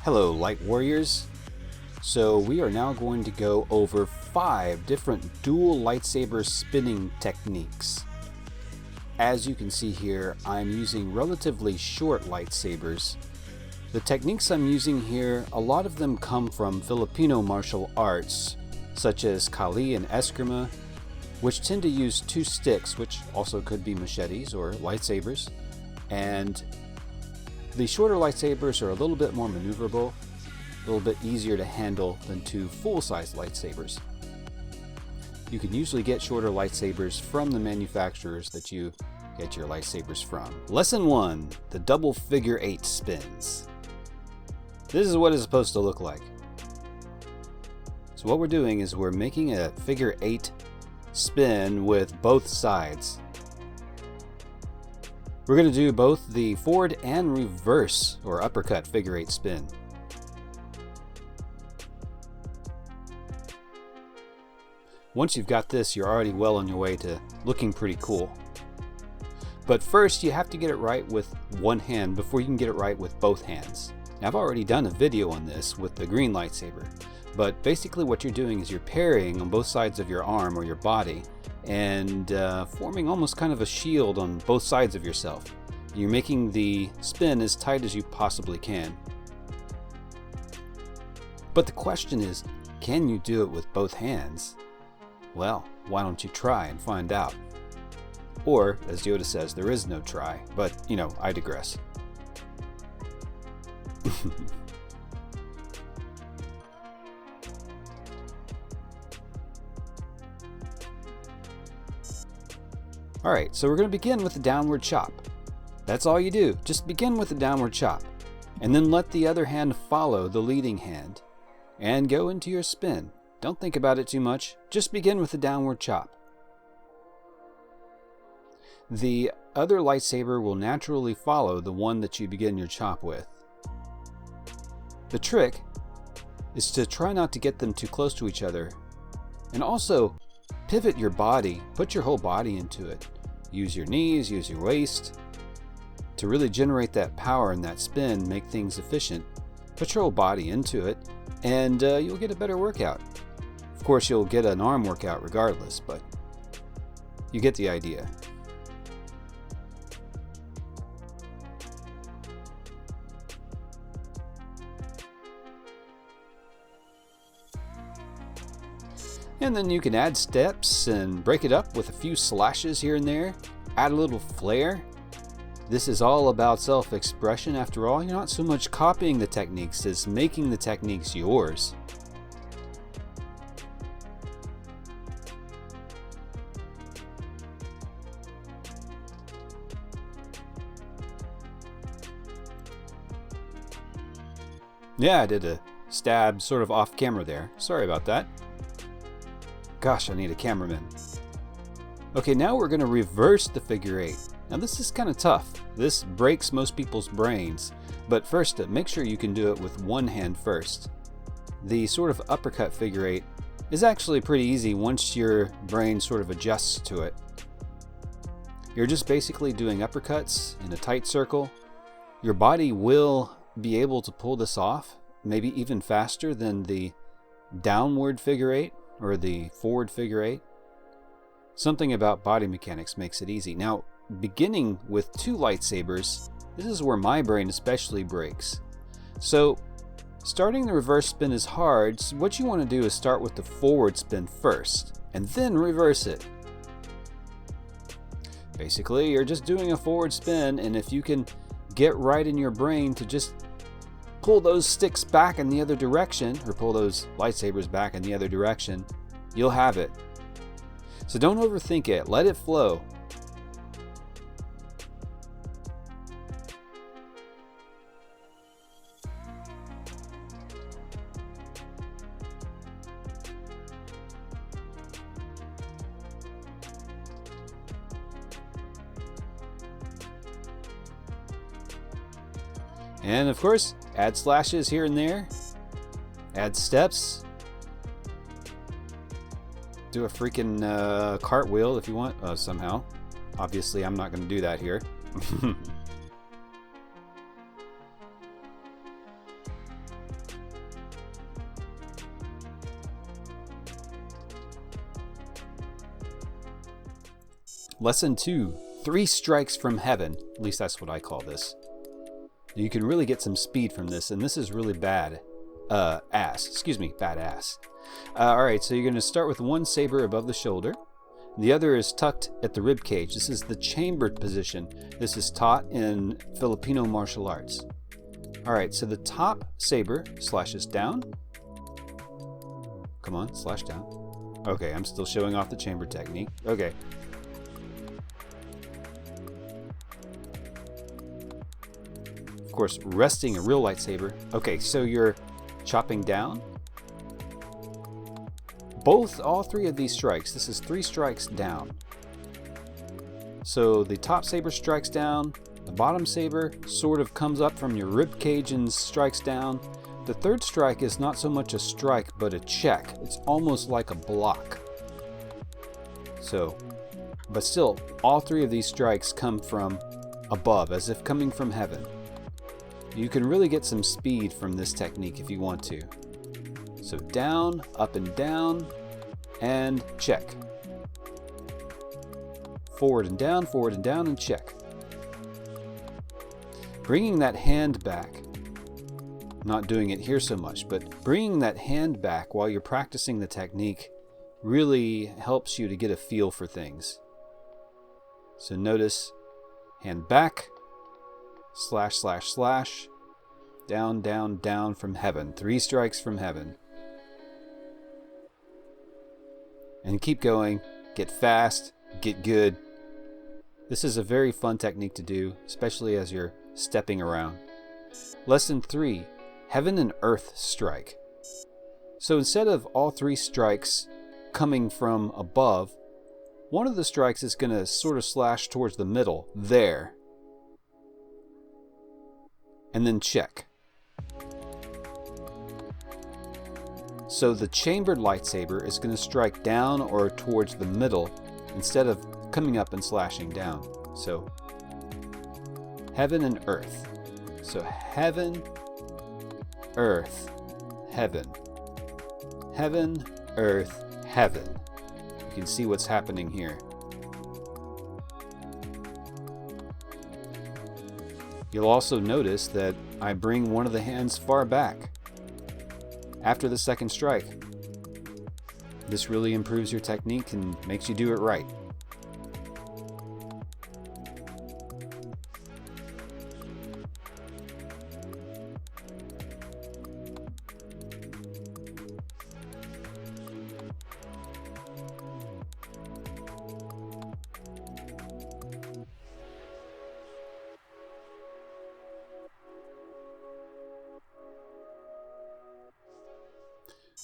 Hello Light Warriors. So we are now going to go over 5 different dual lightsaber spinning techniques. As you can see here, I'm using relatively short lightsabers. The techniques I'm using here, a lot of them come from Filipino martial arts, such as Kali and Escrima, which tend to use 2 sticks, which also could be machetes or lightsabers. And the shorter lightsabers are a little bit more maneuverable, a little bit easier to handle than 2 full-size lightsabers. You can usually get shorter lightsabers from the manufacturers that you get your lightsabers from. Lesson 1, the double figure 8 spins. This is what it's supposed to look like. So what we're doing is we're making a figure 8 spin with both sides. We're going to do both the forward and reverse or uppercut figure 8 spin. Once you've got this, you're already well on your way to looking pretty cool. But first, you have to get it right with one hand before you can get it right with both hands. Now, I've already done a video on this with the green lightsaber, but basically what you're doing is you're parrying on both sides of your arm or your body and forming almost kind of a shield on both sides of yourself. You're making the spin as tight as you possibly can. But the question is, can you do it with both hands? Well, why don't you try and find out? Or, as Yoda says, there is no try, but, you know, I digress. Alright, so we're going to begin with the downward chop. That's all you do. Just begin with the downward chop. And then let the other hand follow the leading hand. And go into your spin. Don't think about it too much. Just begin with the downward chop. The other lightsaber will naturally follow the one that you begin your chop with. The trick is to try not to get them too close to each other. And also, pivot your body, put your whole body into it. Use your knees, use your waist. To really generate that power and that spin, make things efficient, put your whole body into it, and you'll get a better workout. Of course, you'll get an arm workout regardless, but you get the idea. And then you can add steps and break it up with a few slashes here and there. Add a little flair. This is all about self-expression after all. You're not so much copying the techniques as making the techniques yours. Yeah, I did a stab sort of off camera there. Sorry about that. Gosh, I need a cameraman. Okay, now we're going to reverse the figure 8. Now this is kind of tough. This breaks most people's brains. But first, make sure you can do it with one hand first. The sort of uppercut figure 8 is actually pretty easy once your brain sort of adjusts to it. You're just basically doing uppercuts in a tight circle. Your body will be able to pull this off, maybe even faster than the downward figure 8. Or the forward figure 8. Something about body mechanics makes it easy. Now, beginning with 2 lightsabers, this is where my brain especially breaks. So, starting the reverse spin is hard, so what you want to do is start with the forward spin first, and then reverse it. Basically, you're just doing a forward spin, and if you can get right in your brain to just pull those sticks back in the other direction, or pull those lightsabers back in the other direction, you'll have it. So don't overthink it, let it flow. And of course, add slashes here and there. Add steps. Do a freaking cartwheel if you want, somehow. Obviously, I'm not going to do that here. Lesson 2, 3 strikes from heaven. At least that's what I call this. You can really get some speed from this, and this is really badass. Alright, so you're going to start with one saber above the shoulder. The other is tucked at the rib cage. This is the chambered position. This is taught in Filipino martial arts. Alright, so the top saber slashes down. Come on, slash down. Okay, I'm still showing off the chamber technique. Okay. Of course, resting a real lightsaber. Okay, so you're chopping down. All 3 of these strikes, this is 3 strikes down. So the top saber strikes down, the bottom saber sort of comes up from your rib cage and strikes down. The third strike is not so much a strike, but a check. It's almost like a block. So, but still, all 3 of these strikes come from above, as if coming from heaven. You can really get some speed from this technique if you want to. So down, up and down, and check. Forward and down, and check. Bringing that hand back, not doing it here so much, but bringing that hand back while you're practicing the technique really helps you to get a feel for things. So notice, hand back, slash, slash, slash, down, down, down from heaven. 3 strikes from heaven. And keep going, get fast, get good. This is a very fun technique to do, especially as you're stepping around. Lesson 3, heaven and earth strike. So instead of all 3 strikes coming from above, one of the strikes is going to sort of slash towards the middle, there. And then check. So the chambered lightsaber is going to strike down or towards the middle instead of coming up and slashing down. So heaven and earth. So heaven, earth, heaven. Heaven, earth, heaven. You can see what's happening here. You'll also notice that I bring one of the hands far back after the second strike. This really improves your technique and makes you do it right.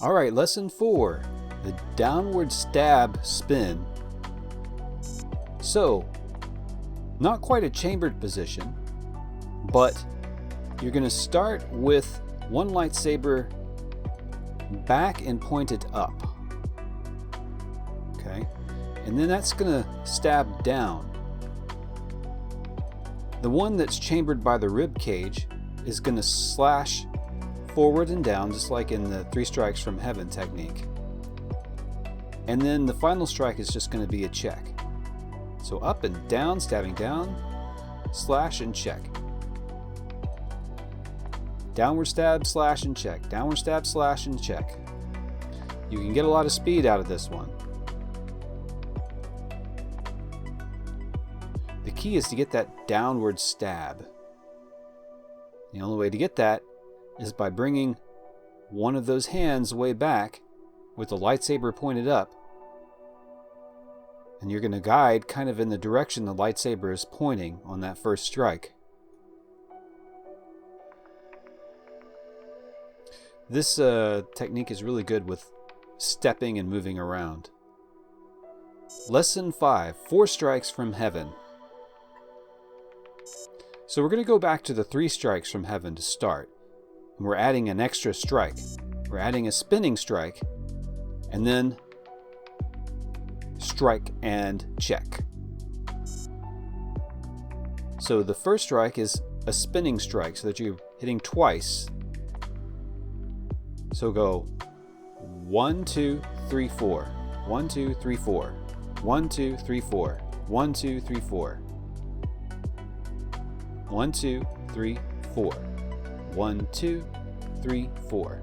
Alright, lesson 4, the downward stab spin. So, not quite a chambered position, but you're going to start with one lightsaber back and pointed up. Okay, and then that's going to stab down. The one that's chambered by the rib cage is going to slash forward and down, just like in the 3 strikes from heaven technique. And then the final strike is just going to be a check. So up and down, stabbing down, slash and check. Downward stab, slash and check. Downward stab, slash and check. You can get a lot of speed out of this one. The key is to get that downward stab. The only way to get that is by bringing one of those hands way back with the lightsaber pointed up, and you're going to guide kind of in the direction the lightsaber is pointing on that first strike. This technique is really good with stepping and moving around. Lesson 5, 4 strikes from heaven. So we're going to go back to the 3 strikes from heaven to start. We're adding an extra strike. We're adding a spinning strike, and then strike and check. So the first strike is a spinning strike, so that you're hitting twice. So go 1, 2, 3, 4. 1, 2, 3, 4. 1, 2, 3, 4. 1, 2, 3, 4. 1, 2, 3, 4. 1, 2, 3, 4.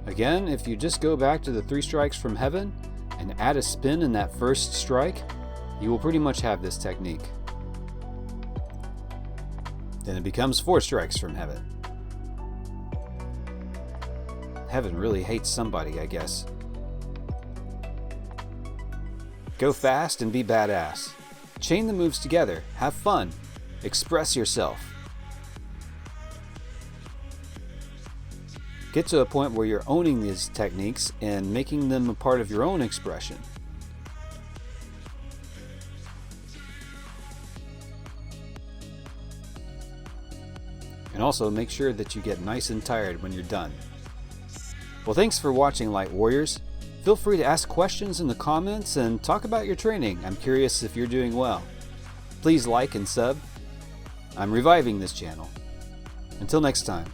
Again, if you just go back to the 3 strikes from heaven and add a spin in that first strike, you will pretty much have this technique. Then it becomes 4 strikes from heaven. Heaven really hates somebody, I guess. Go fast and be badass. Chain the moves together, have fun, express yourself. Get to a point where you're owning these techniques and making them a part of your own expression. And also make sure that you get nice and tired when you're done. Well, thanks for watching, Light Warriors. Feel free to ask questions in the comments and talk about your training. I'm curious if you're doing well. Please like and sub. I'm reviving this channel. Until next time.